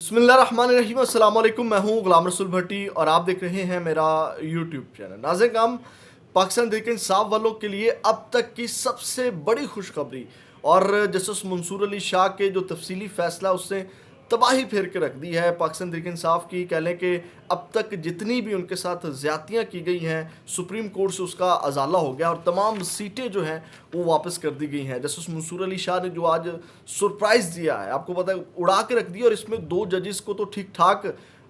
बिस्मिल्लाहिर्रहमानिर्रहीम। अस्सलाम वालेकुम। मैं हूं गुलाम रसूल भट्टी और आप देख रहे हैं मेरा यूट्यूब चैनल। नाज़रीन, हम पाकिस्तान तहरीक इंसाफ वालों के लिए अब तक की सबसे बड़ी खुशखबरी और जस्टिस मंसूर अली शाह के जो तफसीली फ़ैसला उसने तबाही फेर के रख दी है पाकिस्तान तहरीक इंसाफ की। कह लें कि अब तक जितनी भी उनके साथ ज़्यादतियाँ की गई हैं सुप्रीम कोर्ट से उसका अजाला हो गया और तमाम सीटें जो हैं वो वापस कर दी गई हैं। जस्टिस मंसूर अली शाह ने जो आज सरप्राइज़ दिया है, आपको पता है, उड़ा के रख दिया। और इसमें दो जजेस को तो ठीक ठाक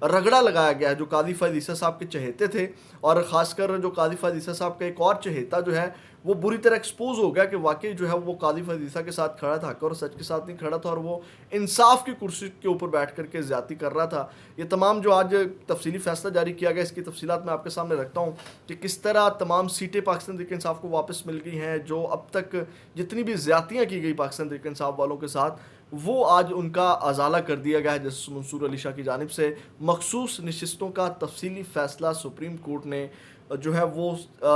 रगड़ा लगाया गया है जो कादी फ़ायद ईसा साहब के चहेते थे, और ख़ासकर जो कादी फ़ायद ईसा साहब का एक और चहेता जो है वो बुरी तरह एक्सपोज हो गया कि वाकई जो है वो कादी फ़ायद ईसा के साथ खड़ा था, हक और सच के साथ नहीं खड़ा था, और वो इंसाफ की कुर्सी के ऊपर बैठ करके ज़्यादती कर रहा था। ये तमाम जो आज तफसीली फ़ैसला जारी किया गया, इसकी तफसीलात मैं आपके सामने रखता हूँ कि किस तरह तमाम सीटें पाकिस्तान तहरीक इंसाफ को वापस मिल गई हैं। जो अब तक जितनी भी ज़्यादतियाँ की गई पाकिस्तान तहरीक इंसाफ वालों के साथ, वो आज उनका अजाला कर दिया गया है जस्टिस मंसूर अली शाह की जानिब से। मखसूस नशिस्तों का तफसीली फ़ैसला सुप्रीम कोर्ट ने जो है वो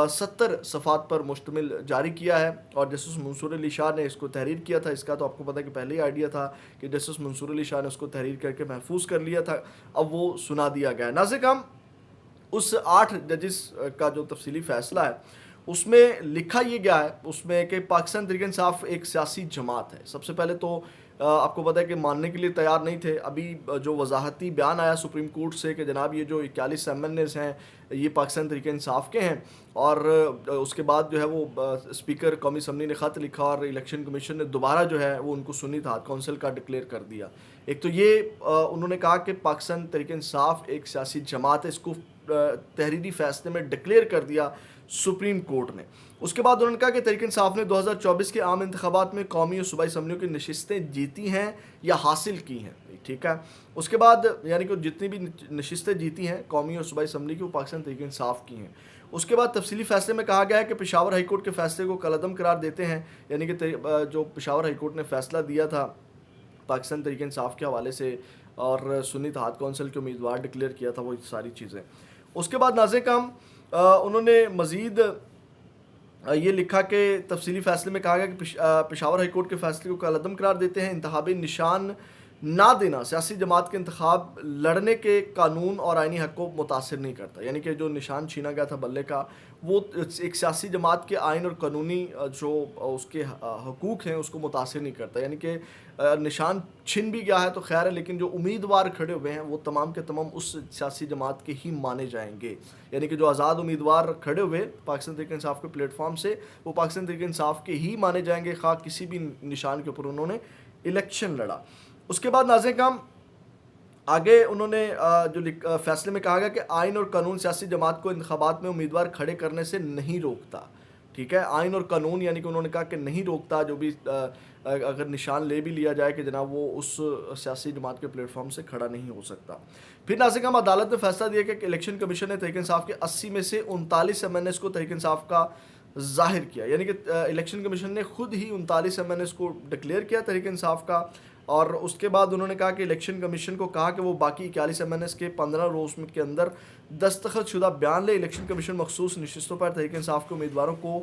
70 सफ़ात पर मुश्तमिल जारी किया है, और जस्टिस मंसूर अली शाह ने इसको तहरीर किया था। इसका तो आपको पता है कि पहले ही आइडिया था कि जस्टिस मंसूर अली शाह ने उसको तहरीर करके महफूज कर लिया था, अब वो सुना दिया गया है। नाज़रीन, हम उस 8 जजेस का जो तफसीली फ़ैसला है उसमें लिखा ये गया है उसमें कि पाकिस्तान तहरीक इंसाफ एक सियासी जमात है। सबसे पहले तो आपको पता है कि मानने के लिए तैयार नहीं थे। अभी जो वजाहती बयान आया सुप्रीम कोर्ट से कि जनाब ये जो 41 एमएनएस हैं ये पाकिस्तान तहरीक इंसाफ के हैं, और उसके बाद जो है वो स्पीकर कौमी असम्बली ने ख़त लिखा और इलेक्शन कमीशन ने दोबारा जो है वो उनको सुन्नी इत्तेहाद कौंसिल का डिक्लेयर कर दिया। एक तो ये उन्होंने कहा कि पाकिस्तान तहरीक इंसाफ एक सियासी जमात है, इसको तहरीरी फैसले में डिक्लेयर कर दिया सुप्रीम कोर्ट ने। उसके बाद उन्होंने कहा कि तहरीक इंसाफ ने 2024 के आम इंतखाबात में कौमी और सूबाई असम्बलियों की नशिस्तें जीती हैं या हासिल की हैं। ठीक है, उसके बाद यानी कि जितनी भी नशिस्तें जीती हैं कौमी और सूबाई असम्बली की, वो पाकिस्तान तहरीक इंसाफ की हैं। उसके बाद तफसीली फ़ैसले में कहा गया है कि पेशावर हाई कोर्ट के फ़ैसले को कलअदम करार देते हैं, यानी कि जो पेशावर हाई कोर्ट ने फ़ैसला दिया था पाकिस्तान तहरीक इंसाफ के हवाले से और सुन्नी इत्तेहाद कौंसिल के उम्मीदवार डिक्लेयर किया था, वो सारी चीज़ें। उसके बाद नाज़रीन काम उन्होंने मज़ीद ये लिखा कि तफसीली फ़ैसले में कहा गया कि पेशावर हाई कोर्ट के फ़ैसले को कलअदम करार देते हैं। इंतखाबी निशान ना देना सियासी जमात के इंतखाब लड़ने के कानून और आइनी हक़ को मुतासिर नहीं करता, यानी कि जो निशान छीना गया था बल्ले का वो एक सियासी जमात के आइन और कानूनी जो उसके हकूक़ हैं उसको मुतासिर नहीं करता। यानी कि निशान छिन भी गया है तो खैर है, लेकिन जो उम्मीदवार खड़े हुए हैं वो तमाम के तमाम उस सियासी जमात के ही माने जाएंगे। यानी कि जो आज़ाद उम्मीदवार खड़े हुए पाकिस्तान तहरीक इंसाफ के प्लेटफॉर्म से, वो पाकिस्तान तहरीक इंसाफ के ही माने जाएंगे, खा किसी भी निशान के ऊपर उन्होंने इलेक्शन लड़ा। उसके बाद नाज़रीन काम आगे उन्होंने जो फैसले में कहा गया कि आइन और कानून सियासी जमात को इंतखाबात में उम्मीदवार खड़े करने से नहीं रोकता। ठीक है, आइन और कानून यानी कि उन्होंने कहा कि नहीं रोकता, जो भी अगर निशान ले भी लिया जाए कि जनाब वो उस सियासी जमात के प्लेटफॉर्म से खड़ा नहीं हो सकता। फिर नाज़रीन हम अदालत ने फैसला दिया कि इलेक्शन कमीशन ने तहरीक इंसाफ के 80 में से 39 एमएनएस को तहरीक इंसाफ का ज़ाहिर किया, यानी कि इलेक्शन कमीशन ने खुद ही 39 एमएनएस को डिक्लेयर किया तहरीक इंसाफ का। और उसके बाद उन्होंने कहा कि इलेक्शन कमीशन को कहा कि वो बाकी 41 एमएनएस के 15 रोज़ के अंदर दस्तखत शुदा बयान ले। इलेक्शन कमीशन मखसूस नशिस्तों पर तहरीक इंसाफ के उम्मीदवारों को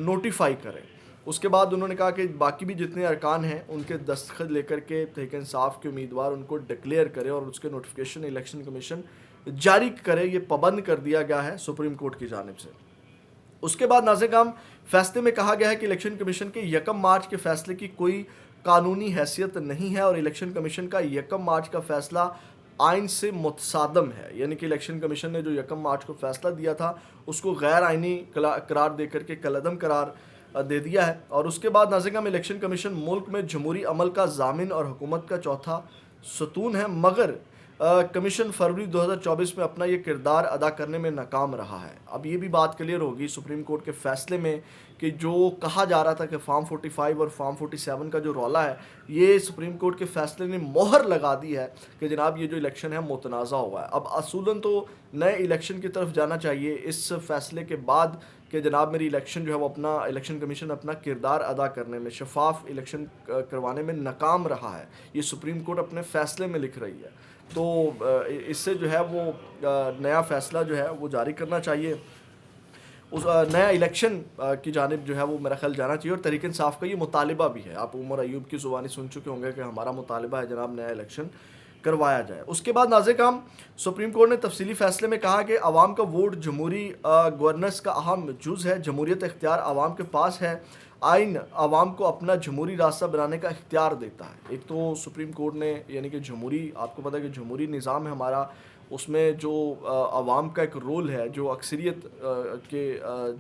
नोटिफाई करे। उसके बाद उन्होंने कहा कि बाकी भी जितने अरकान हैं उनके दस्तखत लेकर के तहरीक इंसाफ के उम्मीदवार उनको डिक्लेयर करे और उसके नोटिफिकेशन इलेक्शन कमीशन जारी करे। ये पाबंद कर दिया गया है सुप्रीम कोर्ट की जानिब से। उसके बाद नाज़रीन काम फैसले में कहा गया है कि इलेक्शन कमीशन के 1 मार्च के फैसले की कोई कानूनी हैसियत नहीं है, और इलेक्शन कमीशन का 1 मार्च का फैसला आइन से मुतसादम है। यानी कि इलेक्शन कमीशन ने जो 1 मार्च को फैसला दिया था उसको गैर आइनी करार दे करके कलअदम करार दे दिया है। और उसके बाद नाज़रीन हम इलेक्शन कमीशन मुल्क में जमहूरी अमल का ज़ामिन और हुकूमत का चौथा सतून है, मगर कमीशन फरवरी 2024 में अपना ये किरदार अदा करने में नाकाम रहा है। अब ये भी बात क्लियर होगी सुप्रीम कोर्ट के फैसले में कि जो कहा जा रहा था कि फॉर्म 45 और फॉर्म 47 का जो रौला है, ये सुप्रीम कोर्ट के फैसले ने मोहर लगा दी है कि जनाब ये जो इलेक्शन है मुतनाज़ा हुआ है। अब असूलन तो नए इलेक्शन की तरफ जाना चाहिए इस फैसले के बाद कि जनाब मेरी इलेक्शन जो है वो अपना इलेक्शन कमीशन अपना किरदार अदा करने में, शफाफ इलेक्शन करवाने में नाकाम रहा है। ये सुप्रीम कोर्ट अपने फैसले में लिख रही है। तो इससे जो है वो नया फ़ैसला जो है वो जारी करना चाहिए, उस नया इलेक्शन की जानिब जो है वो मेरा ख्याल जाना चाहिए। और तहरीक इंसाफ का ये मुतालिबा भी है, आप उमर अयूब की ज़ुबानी सुन चुके होंगे कि हमारा मुतालिबा है जनाब नया इलेक्शन کروایا جائے۔ اس کے بعد ناظرین کرام سپریم کورٹ نے تفصیلی فیصلے میں کہا کہ عوام کا ووٹ جمہوری گورننس کا اہم جز ہے، جمہوریت اختیار عوام کے پاس ہے، آئین عوام کو اپنا جمہوری راستہ بنانے کا اختیار دیتا ہے۔ ایک تو سپریم کورٹ نے یعنی کہ جمہوری، آپ کو پتہ ہے کہ جمہوری نظام ہے ہمارا، اس میں جو عوام کا ایک رول ہے، جو اکثریت کے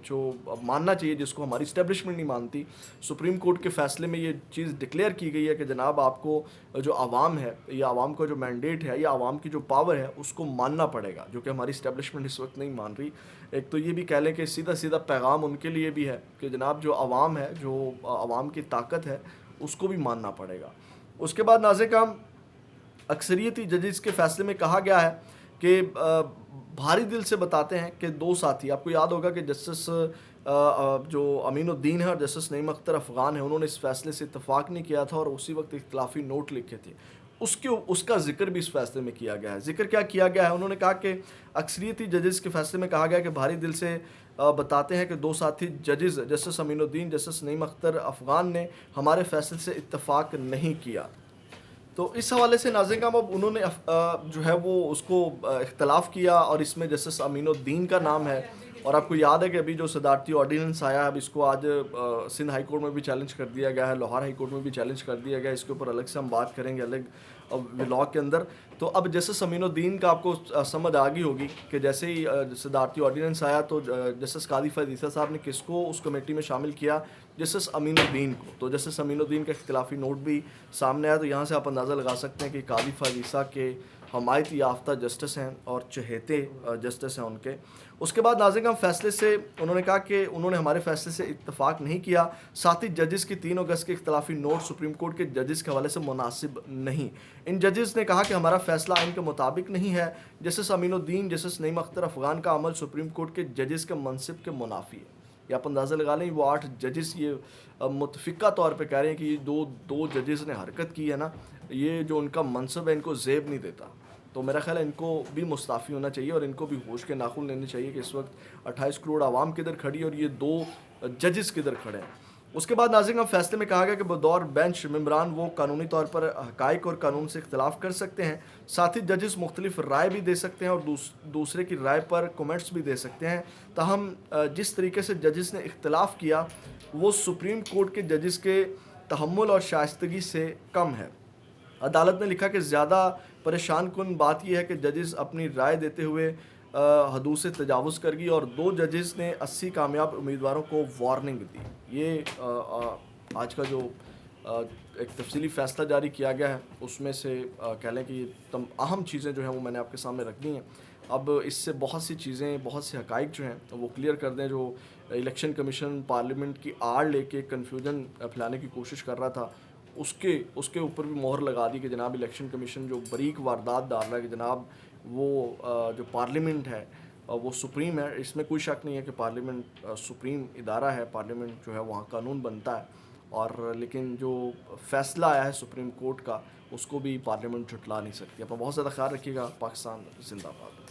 جو ماننا چاہیے، جس کو ہماری اسٹیبلشمنٹ نہیں مانتی، سپریم کورٹ کے فیصلے میں یہ چیز ڈکلیئر کی گئی ہے کہ جناب آپ کو جو عوام ہے یا عوام کا جو مینڈیٹ ہے یا عوام کی جو پاور ہے اس کو ماننا پڑے گا، جو کہ ہماری اسٹیبلشمنٹ اس وقت نہیں مان رہی۔ ایک تو یہ بھی کہہ لیں کہ سیدھا سیدھا پیغام ان کے لیے بھی ہے کہ جناب جو عوام ہے، جو عوام کی طاقت ہے، اس کو بھی ماننا پڑے گا۔ اس کے بعد ناظرین کرام اکثریتی ججز کے فیصلے میں کہا گیا ہے کہ بھاری دل سے بتاتے ہیں کہ دو ساتھی، آپ کو یاد ہوگا کہ جسٹس جو امین الدین ہے اور جسٹس نعیم اختر افغان ہے، انہوں نے اس فیصلے سے اتفاق نہیں کیا تھا اور اسی وقت اختلافی نوٹ لکھے تھے، اس کا ذکر بھی اس فیصلے میں کیا گیا ہے۔ ذکر کیا کیا گیا ہے؟ انہوں نے کہا کہ اکثریتی ججز کے فیصلے میں کہا گیا کہ بھاری دل سے بتاتے ہیں کہ دو ساتھی ججز جسٹس امین الدین، جسٹس نعیم اختر افغان نے ہمارے فیصلے سے اتفاق نہیں کیا۔ تو اس حوالے سے ناظرین کرام اب انہوں نے جو ہے وہ اس کو اختلاف کیا اور اس میں جسٹس امین الدین کا نام ہے، اور آپ کو یاد ہے کہ ابھی جو صدارتی آرڈیننس آیا ہے، اب اس کو آج سندھ ہائی کورٹ میں بھی چیلنج کر دیا گیا ہے، لاہور ہائی کورٹ میں بھی چیلنج کر دیا گیا ہے، اس کے اوپر الگ سے ہم بات کریں گے الگ ولاگ کے اندر۔ تو اب جسٹس امین الدین کا آپ کو سمجھ آ گئی ہوگی کہ جیسے ہی صدارتی آرڈیننس آیا تو جسٹس قاضی فیض عیسیٰ صاحب نے کس کو اس کمیٹی میں شامل کیا؟ جسٹس امین الدین کو۔ تو جسٹس امین الدین کا اختلافی نوٹ بھی سامنے آیا، تو یہاں سے آپ اندازہ لگا سکتے ہیں کہ قاضی فیض عیسیٰ کے حمایت یافتہ جسٹس ہیں اور چہیتے جسٹس ہیں ان کے۔ اس کے بعد ناظرین کرام فیصلے سے انہوں نے کہا کہ انہوں نے ہمارے فیصلے سے اتفاق نہیں کیا، ساتھ ہی ججز کی 3 اگست کے اختلافی نوٹ سپریم کورٹ کے ججز کے حوالے سے مناسب نہیں۔ ان ججز نے کہا کہ ہمارا فیصلہ آئین کے مطابق نہیں ہے، جسٹس امین الدین، جسٹس نعیم اختر افغان کا عمل سپریم کورٹ کے ججز کے منصب کے منافی ہے۔ یہ آپ اندازہ لگا لیں، وہ 8 ججز یہ متفقہ طور پہ کہہ رہے ہیں کہ یہ دو ججز نے حرکت کی ہے نا، یہ جو ان کا منصب ہے ان کو زیب نہیں دیتا۔ تو میرا خیال ہے ان کو بھی مستعفی ہونا چاہیے اور ان کو بھی ہوش کے ناخن لینے چاہیے کہ اس وقت 28 کروڑ عوام کدھر کھڑی اور یہ 2 ججز کدھر کھڑے ہیں۔ اس کے بعد ناظرین کرام فیصلے میں کہا گیا کہ بطور بینچ ممبران وہ قانونی طور پر حقائق اور قانون سے اختلاف کر سکتے ہیں، ساتھ ہی ججز مختلف رائے بھی دے سکتے ہیں اور دوسرے کی رائے پر کومنٹس بھی دے سکتے ہیں، تاہم جس طریقے سے ججز نے اختلاف کیا وہ سپریم کورٹ کے ججز کے تحمل اور شائستگی سے کم ہے۔ عدالت نے لکھا کہ زیادہ پریشان کن بات یہ ہے کہ ججز اپنی رائے دیتے ہوئے حدود سے تجاوز کر گئی اور 2 ججز نے 80 کامیاب امیدواروں کو وارننگ دی۔ یہ آج کا جو ایک تفصیلی فیصلہ جاری کیا گیا ہے اس میں سے کہہ لیں کہ یہ اہم چیزیں جو ہیں وہ میں نے آپ کے سامنے رکھ دی ہیں۔ اب اس سے بہت سی چیزیں، بہت سے حقائق جو ہیں وہ کلیئر کر دیں۔ جو الیکشن کمیشن پارلیمنٹ کی آڑ لے کے کنفیوژن پھیلانے کی کوشش کر رہا تھا، اس کے اوپر بھی مہر لگا دی کہ جناب الیکشن کمیشن جو بریک واردات ڈال رہا ہے کہ جناب وہ جو پارلیمنٹ ہے وہ سپریم ہے۔ اس میں کوئی شک نہیں ہے کہ پارلیمنٹ سپریم ادارہ ہے، پارلیمنٹ جو ہے وہاں قانون بنتا ہے، اور لیکن جو فیصلہ آیا ہے سپریم کورٹ کا اس کو بھی پارلیمنٹ جھٹلا نہیں سکتی۔ اپنا بہت زیادہ خیال رکھیے گا۔ پاکستان زندہ باد۔